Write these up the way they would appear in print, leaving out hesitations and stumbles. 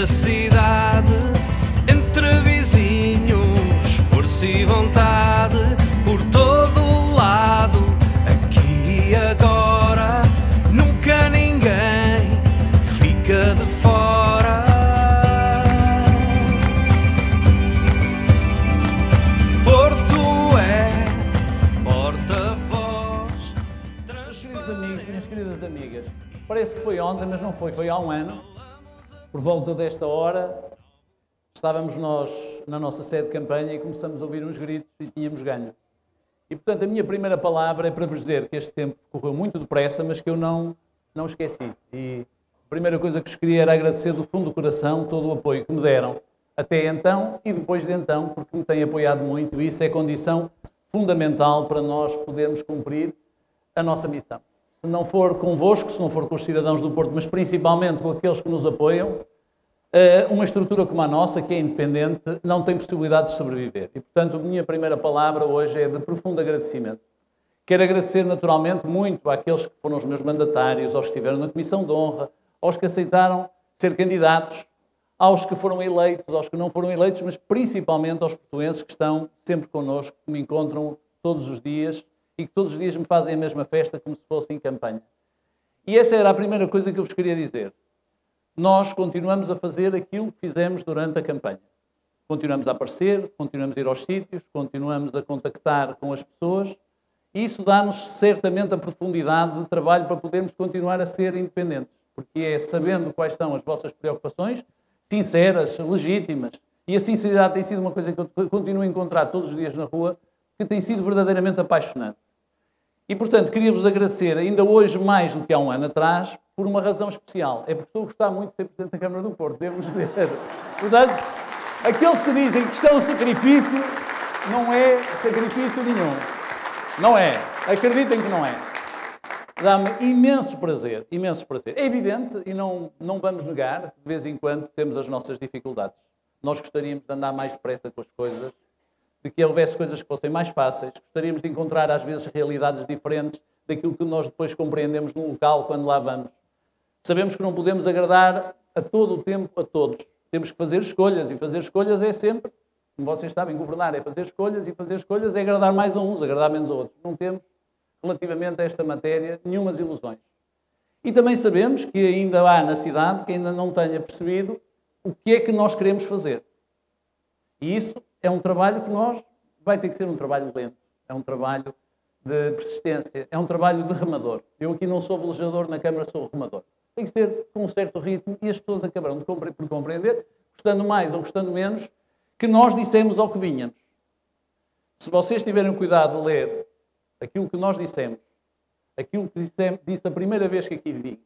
na cidade, entre vizinhos, força e vontade, por todo o lado, aqui e agora, nunca ninguém fica de fora. Porto é porta-voz. Meus queridos amigos, minhas queridas amigas, parece que foi ontem, mas não foi, foi há um ano. Por volta desta hora, estávamos nós na nossa sede de campanha e começamos a ouvir uns gritos e tínhamos ganho. E, portanto, a minha primeira palavra é para vos dizer que este tempo correu muito depressa, mas que eu não esqueci. E a primeira coisa que vos queria era agradecer do fundo do coração todo o apoio que me deram até então e depois de então, porque me têm apoiado muito e isso é condição fundamental para nós podermos cumprir a nossa missão. Se não for convosco, se não for com os cidadãos do Porto, mas principalmente com aqueles que nos apoiam, uma estrutura como a nossa, que é independente, não tem possibilidade de sobreviver. E, portanto, a minha primeira palavra hoje é de profundo agradecimento. Quero agradecer naturalmente muito àqueles que foram os meus mandatários, aos que estiveram na Comissão de Honra, aos que aceitaram ser candidatos, aos que foram eleitos, aos que não foram eleitos, mas principalmente aos portuenses que estão sempre connosco, que me encontram todos os dias e que todos os dias me fazem a mesma festa como se fosse em campanha. E essa era a primeira coisa que eu vos queria dizer. Nós continuamos a fazer aquilo que fizemos durante a campanha. Continuamos a aparecer, continuamos a ir aos sítios, continuamos a contactar com as pessoas e isso dá-nos certamente a profundidade de trabalho para podermos continuar a ser independentes. Porque é sabendo quais são as vossas preocupações, sinceras, legítimas, e a sinceridade tem sido uma coisa que eu continuo a encontrar todos os dias na rua, que tem sido verdadeiramente apaixonante. E, portanto, queria-vos agradecer, ainda hoje mais do que há um ano atrás, por uma razão especial. É porque estou a gostar muito de ser Presidente da Câmara do Porto, devo-vos dizer. Portanto, aqueles que dizem que isto é um sacrifício, não é sacrifício nenhum. Não é. Acreditem que não é. Dá-me imenso prazer, imenso prazer. É evidente, e não vamos negar, de vez em quando temos as nossas dificuldades. Nós gostaríamos de andar mais depressa com as coisas, de que houvesse coisas que fossem mais fáceis, gostaríamos de encontrar às vezes realidades diferentes daquilo que nós depois compreendemos num local quando lá vamos. Sabemos que não podemos agradar a todo o tempo a todos. Temos que fazer escolhas e fazer escolhas é sempre, como vocês sabem, governar é fazer escolhas e fazer escolhas é agradar mais a uns, agradar menos a outros. Não temos, relativamente a esta matéria, nenhumas ilusões. E também sabemos que ainda há na cidade que ainda não tenha percebido o que é que nós queremos fazer. E isso é um trabalho que vai ter que ser um trabalho lento, é um trabalho de persistência, é um trabalho de remador. Eu aqui não sou velejador, na Câmara sou remador. Tem que ser com um certo ritmo e as pessoas acabarão por compreender, gostando mais ou gostando menos, que nós dissemos ao que vinhamos. Se vocês tiverem cuidado de ler aquilo que nós dissemos, aquilo que disse a primeira vez que aqui vim,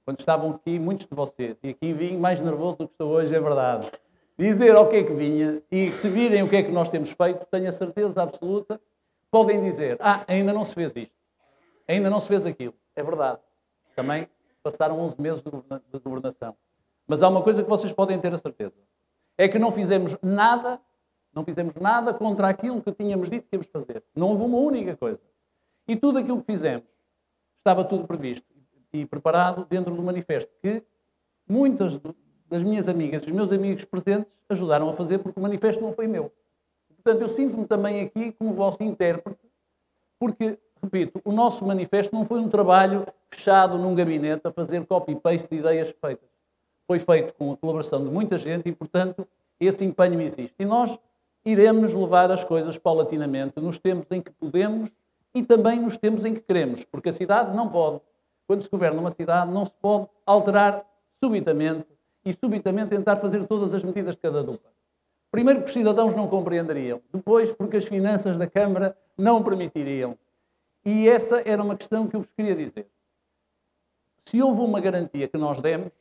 quando estavam aqui muitos de vocês, e aqui vim mais nervoso do que estou hoje, é verdade, dizer ao que é que vinha, e se virem o que é que nós temos feito, tenho a certeza absoluta, podem dizer, ainda não se fez isto, ainda não se fez aquilo. É verdade. Também passaram 11 meses de governação. Mas há uma coisa que vocês podem ter a certeza, é que não fizemos nada contra aquilo que tínhamos dito que íamos fazer. Não houve uma única coisa. E tudo aquilo que fizemos, estava tudo previsto e preparado dentro do manifesto, que muitas das minhas amigas e dos meus amigos presentes ajudaram a fazer, porque o manifesto não foi meu. Portanto, eu sinto-me também aqui como vosso intérprete, porque, repito, o nosso manifesto não foi um trabalho fechado num gabinete a fazer copy-paste de ideias feitas. Foi feito com a colaboração de muita gente e, portanto, esse empenho existe. E nós iremos levar as coisas paulatinamente nos tempos em que podemos e também nos tempos em que queremos, porque a cidade não pode, quando se governa uma cidade, não se pode alterar subitamente e subitamente tentar fazer todas as medidas de cada dupla. Primeiro porque os cidadãos não compreenderiam, depois porque as finanças da Câmara não permitiriam. E essa era uma questão que eu vos queria dizer. Se houve uma garantia que nós demos,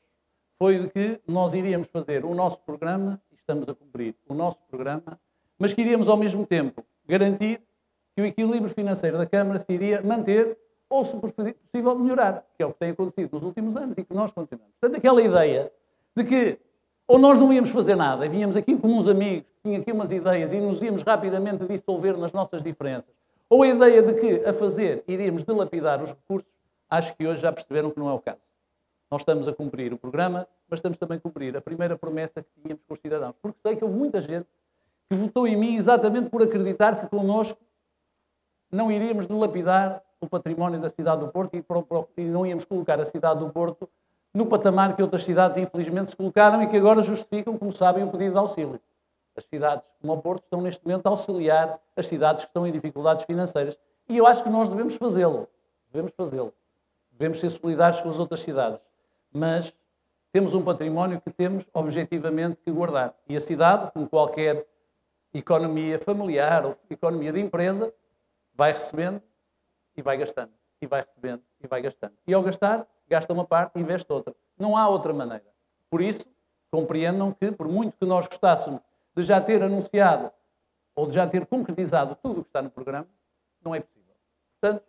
foi de que nós iríamos fazer o nosso programa, e estamos a cumprir o nosso programa, mas que iríamos ao mesmo tempo garantir que o equilíbrio financeiro da Câmara se iria manter ou, se possível, melhorar, que é o que tem acontecido nos últimos anos e que nós continuamos. Portanto, aquela ideia de que ou nós não íamos fazer nada, e vínhamos aqui como uns amigos, que tinham aqui umas ideias e nos íamos rapidamente dissolver nas nossas diferenças, ou a ideia de que, a fazer, iríamos dilapidar os recursos, acho que hoje já perceberam que não é o caso. Nós estamos a cumprir o programa, mas estamos também a cumprir a primeira promessa que tínhamos com os cidadãos. Porque sei que houve muita gente que votou em mim exatamente por acreditar que connosco não iríamos dilapidar o património da cidade do Porto e não íamos colocar a cidade do Porto no patamar que outras cidades, infelizmente, se colocaram e que agora justificam, como sabem, o pedido de auxílio. As cidades como o Porto estão, neste momento, a auxiliar as cidades que estão em dificuldades financeiras. E eu acho que nós devemos fazê-lo. Devemos fazê-lo. Devemos ser solidários com as outras cidades. Mas temos um património que temos, objetivamente, que guardar. E a cidade, como qualquer economia familiar ou economia de empresa, vai recebendo e vai gastando. E vai recebendo e vai gastando. E ao gastar, gasta uma parte e investe outra. Não há outra maneira. Por isso, compreendam que, por muito que nós gostássemos de já ter anunciado ou de já ter concretizado tudo o que está no programa, não é possível. Portanto,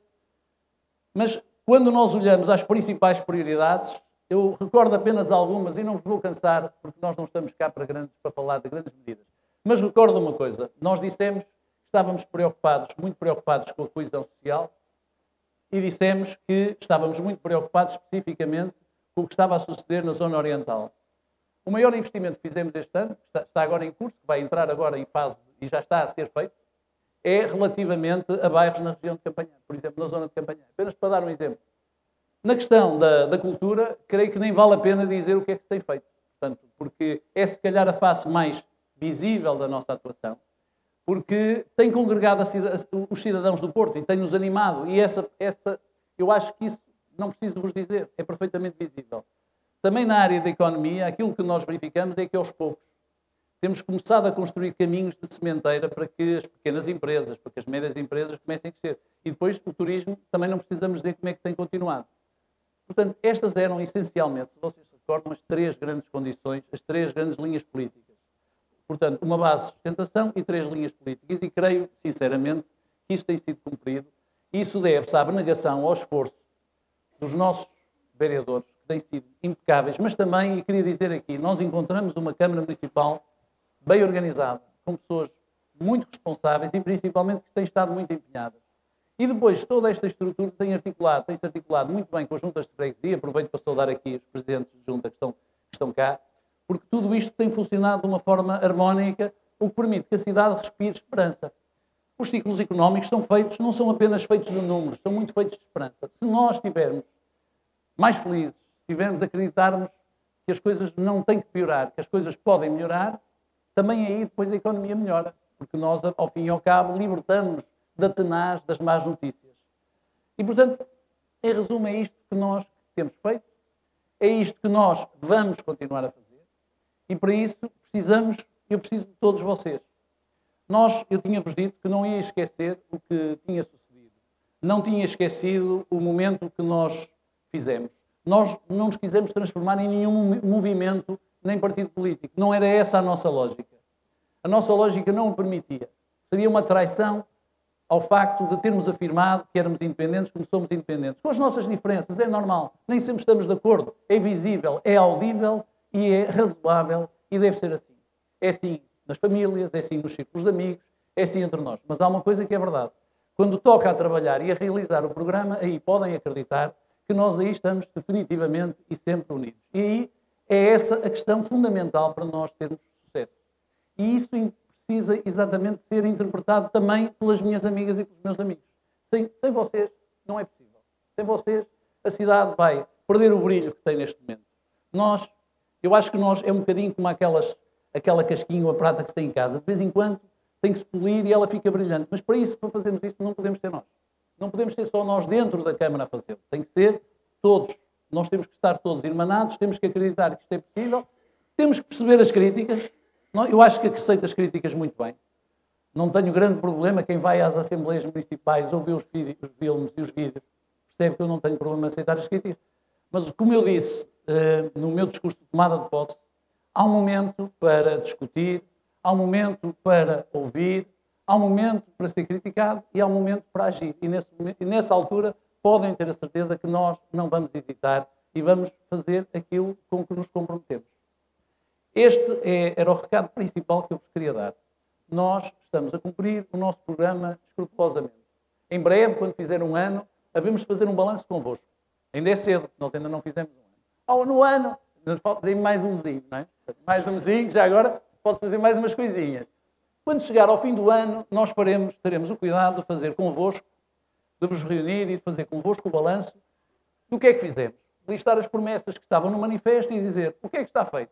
mas quando nós olhamos às principais prioridades, eu recordo apenas algumas e não vos vou cansar, porque nós não estamos cá para falar de grandes medidas. Mas recordo uma coisa, nós dissemos que estávamos preocupados, muito preocupados com a coesão social e dissemos que estávamos muito preocupados especificamente com o que estava a suceder na zona oriental. O maior investimento que fizemos este ano, que está agora em curso, que vai entrar agora em fase e já está a ser feito, é relativamente a bairros na região de Campanhã, por exemplo, na zona de Campanhã. Apenas para dar um exemplo. Na questão da cultura, creio que nem vale a pena dizer o que é que se tem feito. Portanto, porque é se calhar a face mais visível da nossa atuação, porque tem congregado os cidadãos do Porto e tem-nos animado. E eu acho que isso, não preciso vos dizer, é perfeitamente visível. Também na área da economia, aquilo que nós verificamos é que aos poucos temos começado a construir caminhos de sementeira para que as pequenas empresas, para que as médias empresas comecem a crescer. E depois o turismo, também não precisamos dizer como é que tem continuado. Portanto, estas eram essencialmente, se vocês se recordam, as três grandes condições, as três grandes linhas políticas. Portanto, uma base de sustentação e três linhas políticas. E creio, sinceramente, que isso tem sido cumprido. E isso deve-se à abnegação, ao esforço dos nossos vereadores, que têm sido impecáveis. Mas também, e queria dizer aqui, nós encontramos uma Câmara Municipal bem organizada, com pessoas muito responsáveis e principalmente que têm estado muito empenhadas. E depois toda esta estrutura tem-se articulado muito bem com as juntas de freguesia. Aproveito para saudar aqui os presidentes de junta que estão cá, porque tudo isto tem funcionado de uma forma harmónica, o que permite que a cidade respire esperança. Os ciclos económicos são feitos, não são apenas feitos de números, são muito feitos de esperança. Se nós estivermos mais felizes, se tivermos acreditarmos que as coisas não têm que piorar, que as coisas podem melhorar, também aí depois a economia melhora, porque nós, ao fim e ao cabo, libertamos da tenaz das más notícias. E, portanto, em resumo, é isto que nós temos feito, é isto que nós vamos continuar a fazer, e para isso eu preciso de todos vocês. Eu tinha-vos dito que não ia esquecer o que tinha sucedido. Não tinha esquecido o momento que nós fizemos. Nós não nos quisemos transformar em nenhum movimento, nem partido político. Não era essa a nossa lógica. A nossa lógica não o permitia. Seria uma traição ao facto de termos afirmado que éramos independentes como somos independentes. Com as nossas diferenças, é normal. Nem sempre estamos de acordo. É visível, é audível e é razoável e deve ser assim. É assim nas famílias, é assim nos círculos de amigos, é assim entre nós. Mas há uma coisa que é verdade. Quando toca a trabalhar e a realizar o programa, aí podem acreditar que nós aí estamos definitivamente e sempre unidos. E aí é essa a questão fundamental para nós termos sucesso. E isso precisa exatamente ser interpretado também pelas minhas amigas e pelos meus amigos. Sem vocês, não é possível. Sem vocês, a cidade vai perder o brilho que tem neste momento. Eu acho que nós é um bocadinho como aquela casquinha ou a prata que se tem em casa. De vez em quando tem que se polir e ela fica brilhante. Mas para fazermos isso, não podemos ser nós. Não podemos ser só nós dentro da Câmara a fazê-lo. Tem que ser todos. Nós temos que estar todos irmanados, temos que acreditar que isto é possível, temos que perceber as críticas. Eu acho que aceito as críticas muito bem. Não tenho grande problema. Quem vai às Assembleias Municipais ouve os filmes e os vídeos, percebe que eu não tenho problema em aceitar as críticas. Mas, como eu disse no meu discurso de tomada de posse, há um momento para discutir, há um momento para ouvir, há um momento para ser criticado e há um momento para agir. E nessa altura podem ter a certeza que nós não vamos hesitar e vamos fazer aquilo com que nos comprometemos. Este era o recado principal que eu vos queria dar. Nós estamos a cumprir o nosso programa escrupulosamente. Em breve, quando fizer um ano, havemos de fazer um balanço convosco. Ainda é cedo, nós ainda não fizemos um ano. No ano, tem mais um mesinho, não é? Mais um mesinho, já agora pode fazer mais umas coisinhas. Quando chegar ao fim do ano, nós teremos o cuidado de fazer convosco, de vos reunir e de fazer convosco o balanço do que é que fizemos. Listar as promessas que estavam no manifesto e dizer o que é que está feito.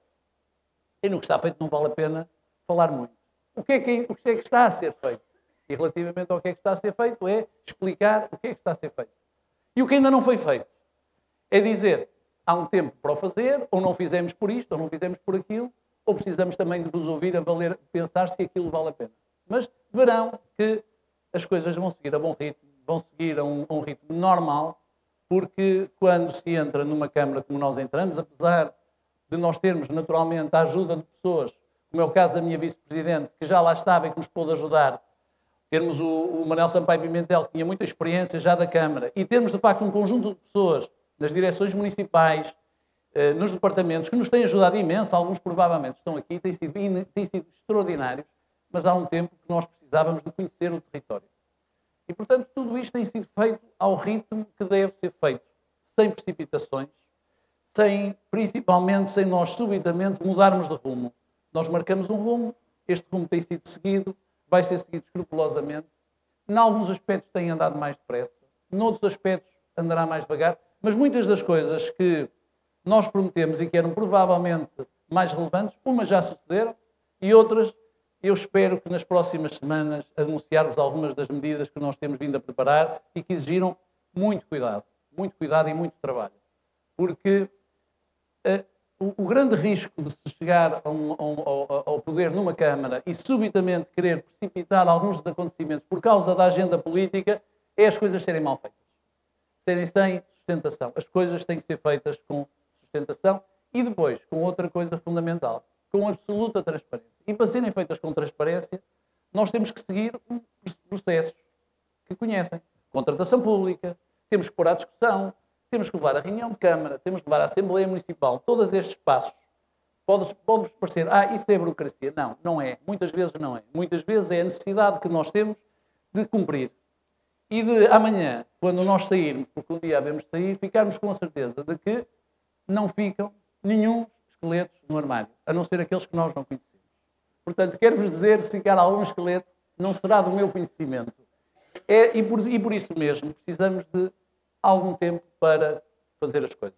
E no que está feito não vale a pena falar muito. O que é que está a ser feito? E relativamente ao que é que está a ser feito é explicar o que é que está a ser feito. E o que ainda não foi feito é dizer há um tempo para o fazer, ou não fizemos por isto, ou não fizemos por aquilo, ou precisamos também de vos ouvir a pensar se aquilo vale a pena. Mas verão que as coisas vão seguir a bom ritmo, vão seguir a um ritmo normal, porque quando se entra numa Câmara como nós entramos, apesar de nós termos naturalmente a ajuda de pessoas, como é o caso da minha vice-presidente, que já lá estava e que nos pôde ajudar, termos o Manuel Sampaio Pimentel, que tinha muita experiência já da Câmara, e termos de facto um conjunto de pessoas nas direções municipais, nos departamentos, que nos têm ajudado imenso, alguns provavelmente estão aqui, têm sido extraordinários, mas há um tempo que nós precisávamos de conhecer o território. E, portanto, tudo isto tem sido feito ao ritmo que deve ser feito, sem precipitações, principalmente sem nós subitamente mudarmos de rumo. Nós marcamos um rumo, este rumo tem sido seguido, vai ser seguido escrupulosamente. Em alguns aspectos tem andado mais depressa, noutros aspectos andará mais devagar, mas muitas das coisas que nós prometemos e que eram provavelmente mais relevantes, umas já sucederam e outras eu espero que nas próximas semanas anunciar-vos algumas das medidas que nós temos vindo a preparar e que exigiram muito cuidado e muito trabalho. Porque o grande risco de se chegar ao poder numa Câmara e subitamente querer precipitar alguns dos acontecimentos por causa da agenda política é as coisas serem mal feitas. Serem sem sustentação. As coisas têm que ser feitas com sustentação e depois com outra coisa fundamental, com absoluta transparência. E para serem feitas com transparência, nós temos que seguir processos que conhecem. Contratação pública, temos que pôr à discussão, temos que levar à reunião de Câmara, temos que levar à Assembleia Municipal. Todos estes passos, pode-vos parecer, isso é burocracia. Não, não é. Muitas vezes não é. Muitas vezes é a necessidade que nós temos de cumprir. E de amanhã, quando nós sairmos, porque um dia havemos de sair, ficarmos com a certeza de que não ficam nenhum esqueletos no armário, a não ser aqueles que nós não conhecemos. Portanto, quero-vos dizer que se ficar algum esqueleto, não será do meu conhecimento. E por isso mesmo, precisamos de algum tempo para fazer as coisas.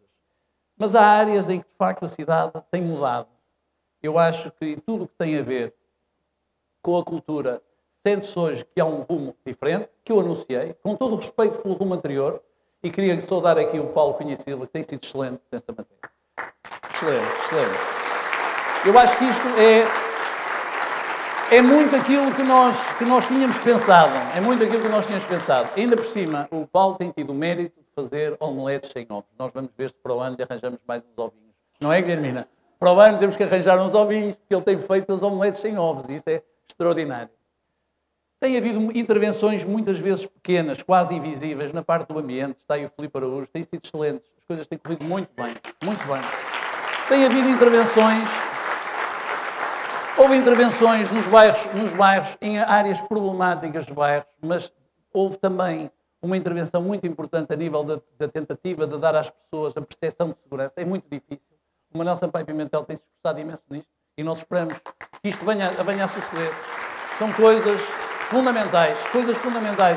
Mas há áreas em que, de facto, a cidade tem mudado. Eu acho que tudo o que tem a ver com a cultura sente-se hoje que há um rumo diferente, que eu anunciei, com todo o respeito pelo rumo anterior, e queria saudar aqui o Paulo Cunha Silva, que tem sido excelente nesta matéria. Excelente, excelente. Eu acho que isto é muito aquilo que nós tínhamos pensado. É muito aquilo que nós tínhamos pensado. Ainda por cima, o Paulo tem tido o mérito de fazer omeletes sem ovos. Nós vamos ver se para o ano lhe arranjamos mais uns ovinhos. Não é, Guilhermina? Para o ano temos que arranjar uns ovinhos, porque ele tem feito as omeletes sem ovos. E isso é extraordinário. Tem havido intervenções muitas vezes pequenas, quase invisíveis, na parte do ambiente. Está aí o Filipe Araújo, têm sido excelentes. As coisas têm corrido muito bem, muito bem. Tem havido intervenções, houve intervenções nos bairros, em áreas problemáticas dos bairros, mas houve também uma intervenção muito importante a nível da tentativa de dar às pessoas a percepção de segurança. É muito difícil. O Manuel Sampaio Pimentel tem se esforçado imenso nisto e nós esperamos que isto venha a suceder. São coisas fundamentais.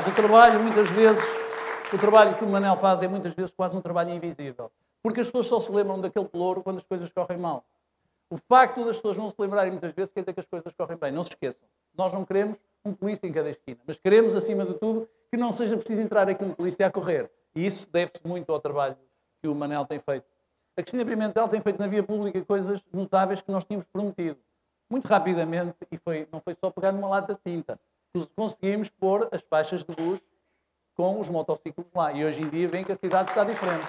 O trabalho, muitas vezes, o trabalho que o Manel faz é muitas vezes quase um trabalho invisível. Porque as pessoas só se lembram daquele pelouro quando as coisas correm mal. O facto das pessoas não se lembrarem muitas vezes quer dizer que as coisas correm bem. Não se esqueçam. Nós não queremos um polícia em cada esquina, mas queremos, acima de tudo, que não seja preciso entrar aqui um polícia a correr. E isso deve-se muito ao trabalho que o Manel tem feito. A Cristina Pimentel tem feito na via pública coisas notáveis que nós tínhamos prometido. Muito rapidamente, e não foi só pegar numa lata de tinta. Conseguimos pôr as faixas de luz com os motociclos lá. E hoje em dia vem que a cidade está diferente.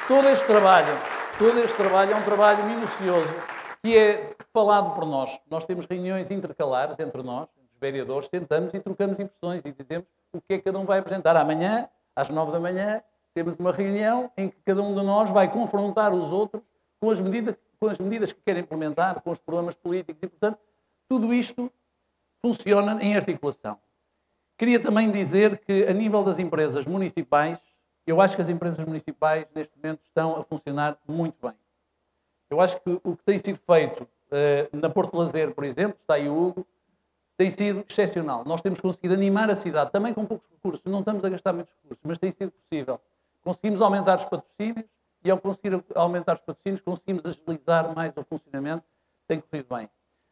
Todo este trabalho é um trabalho minucioso que é falado por nós. Nós temos reuniões intercalares entre nós, os vereadores, sentamos e trocamos impressões e dizemos o que é que cada um vai apresentar. Amanhã, às 9 da manhã, temos uma reunião em que cada um de nós vai confrontar os outros com as medidas que quer implementar, com os problemas políticos e, portanto, tudo isto funciona em articulação. Queria também dizer que, a nível das empresas municipais, Eu acho que as empresas municipais, neste momento, estão a funcionar muito bem. Eu acho que o que tem sido feito na Porto Lazer, por exemplo, está aí o Hugo, tem sido excepcional. Nós temos conseguido animar a cidade, também com poucos recursos. Não estamos a gastar muitos recursos, mas tem sido possível. Conseguimos aumentar os patrocínios e, ao conseguir aumentar os patrocínios, conseguimos agilizar mais o funcionamento. Tem corrido bem.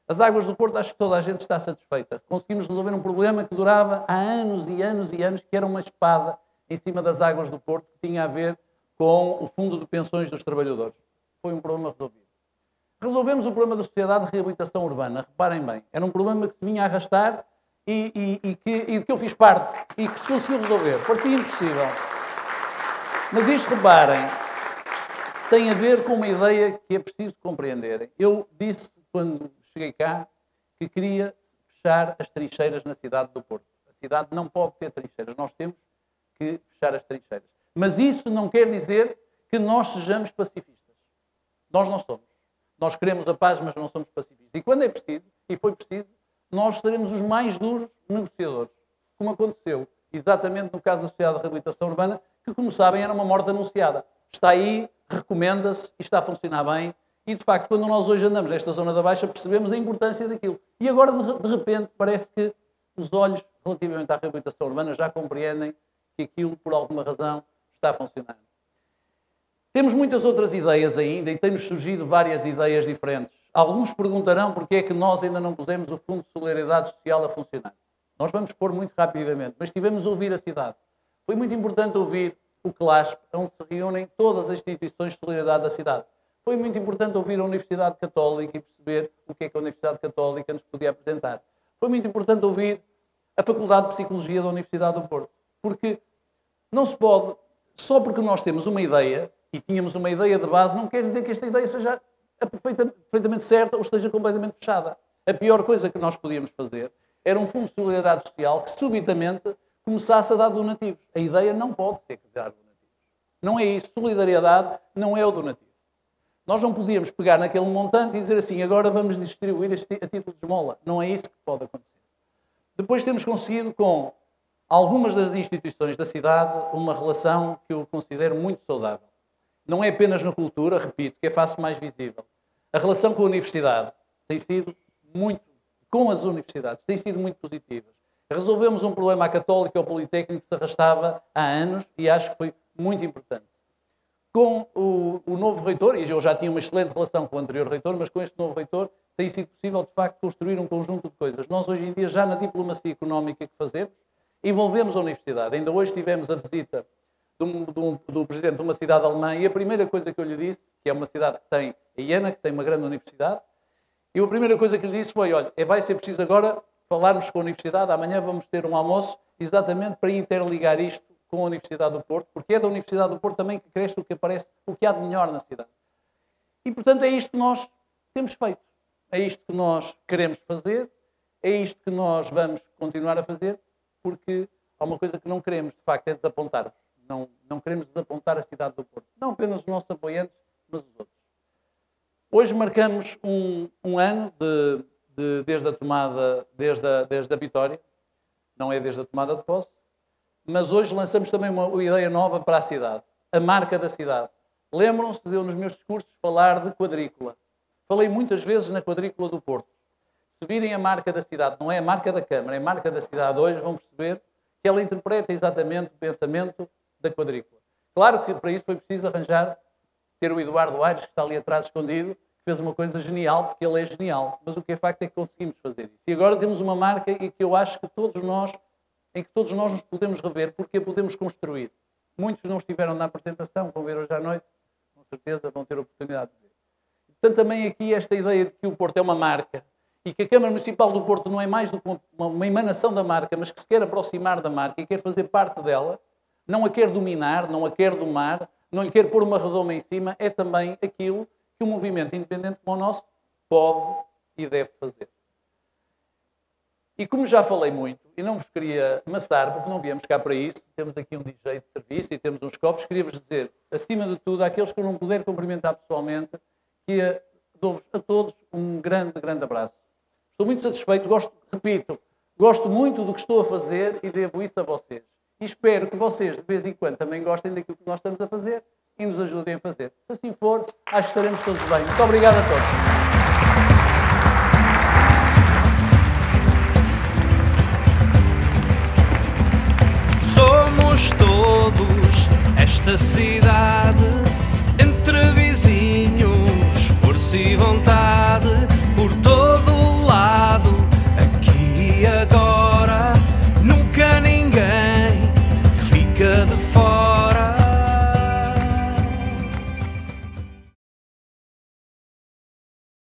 As águas do Porto, acho que toda a gente está satisfeita. Conseguimos resolver um problema que durava há anos e anos e anos, que era uma espada em cima das águas do Porto, que tinha a ver com o fundo de pensões dos trabalhadores. Foi um problema resolvido. Resolvemos o problema da Sociedade de Reabilitação Urbana. Reparem bem, era um problema que se vinha a arrastar e de que eu fiz parte e que se conseguiu resolver. Parecia impossível. Mas isto, reparem, tem a ver com uma ideia que é preciso compreenderem. Eu disse, quando cheguei cá, que queria fechar as trincheiras na cidade do Porto. A cidade não pode ter trincheiras. Nós temos que fechar as trincheiras. Mas isso não quer dizer que nós sejamos pacifistas. Nós não somos. Nós queremos a paz, mas não somos pacifistas. E quando é preciso, e foi preciso, nós seremos os mais duros negociadores. Como aconteceu exatamente no caso da Sociedade de Reabilitação Urbana, que, como sabem, era uma morte anunciada. Está aí, recomenda-se e está a funcionar bem. E, de facto, quando nós hoje andamos nesta zona da Baixa, percebemos a importância daquilo. E agora, de repente, parece que os olhos, relativamente à reabilitação urbana, já compreendem que aquilo, por alguma razão, está a funcionar. Temos muitas outras ideias ainda e tem-nos surgido várias ideias diferentes. Alguns perguntarão porque é que nós ainda não pusemos o Fundo de Solidariedade Social a funcionar. Nós vamos pôr muito rapidamente, mas tivemos a ouvir a cidade. Foi muito importante ouvir o CLASP, onde se reúnem todas as instituições de solidariedade da cidade. Foi muito importante ouvir a Universidade Católica e perceber o que é que a Universidade Católica nos podia apresentar. Foi muito importante ouvir a Faculdade de Psicologia da Universidade do Porto. Porque não se pode, só porque nós temos uma ideia, e tínhamos uma ideia de base, não quer dizer que esta ideia seja perfeitamente certa ou esteja completamente fechada. A pior coisa que nós podíamos fazer era um fundo de solidariedade social que subitamente começasse a dar donativos. A ideia não pode ser dar donativos. Não é isso. Solidariedade não é o donativo. Nós não podíamos pegar naquele montante e dizer assim, agora vamos distribuir a título de esmola. Não é isso que pode acontecer. Depois temos conseguido, com algumas das instituições da cidade, uma relação que eu considero muito saudável. Não é apenas na cultura, repito, que é a face mais visível. A relação com a universidade tem sido muito, com as universidades, tem sido muito positiva. Resolvemos um problema à Católica e ao Politécnico que se arrastava há anos e acho que foi muito importante. Com o novo reitor, e eu já tinha uma excelente relação com o anterior reitor, mas com este novo reitor tem sido possível, de facto, construir um conjunto de coisas. Nós, hoje em dia, já na diplomacia económica que fazemos, envolvemos a universidade. Ainda hoje tivemos a visita do presidente de uma cidade alemã e a primeira coisa que eu lhe disse, que é uma cidade que tem a Iena, que tem uma grande universidade, e a primeira coisa que lhe disse foi, olha, vai ser preciso agora falarmos com a universidade, amanhã vamos ter um almoço exatamente para interligar isto com a Universidade do Porto, porque é da Universidade do Porto também que cresce o que aparece, o que há de melhor na cidade. E, portanto, é isto que nós temos feito. É isto que nós queremos fazer, é isto que nós vamos continuar a fazer, porque há uma coisa que não queremos, de facto, é desapontar-vos. Não queremos desapontar a cidade do Porto. Não apenas os nossos apoiantes, mas os outros. Hoje marcamos um ano desde a tomada, desde a vitória. Não é desde a tomada de posse. Mas hoje lançamos também uma ideia nova para a cidade. A marca da cidade. Lembram-se de eu, nos meus discursos, falar de quadrícula. Falei muitas vezes na quadrícula do Porto. Se virem a marca da cidade, não é a marca da Câmara, é a marca da cidade, hoje vão perceber que ela interpreta exatamente o pensamento da quadrícula. Claro que para isso foi preciso ter o Eduardo Aires, que está ali atrás escondido, que fez uma coisa genial, porque ele é genial. Mas o que é facto é que conseguimos fazer isso. E agora temos uma marca em que eu acho que todos nós nos podemos rever, porque a podemos construir. Muitos não estiveram na apresentação, vão ver hoje à noite, com certeza vão ter a oportunidade de ver. Portanto, também aqui esta ideia de que o Porto é uma marca e que a Câmara Municipal do Porto não é mais do que uma emanação da marca, mas que se quer aproximar da marca e quer fazer parte dela, não a quer dominar, não a quer domar, não lhe quer pôr uma redoma em cima, é também aquilo que um movimento independente como o nosso pode e deve fazer. E como já falei muito, e não vos queria amassar, porque não viemos cá para isso, temos aqui um DJ de serviço e temos uns copos, queria-vos dizer, acima de tudo, àqueles que eu não puder cumprimentar pessoalmente, que dou-vos a todos um grande, grande abraço. Estou muito satisfeito, gosto muito do que estou a fazer e devo isso a vocês. E espero que vocês, de vez em quando, também gostem daquilo que nós estamos a fazer e nos ajudem a fazer. Se assim for, acho que estaremos todos bem. Muito obrigado a todos. Somos todos esta cidade.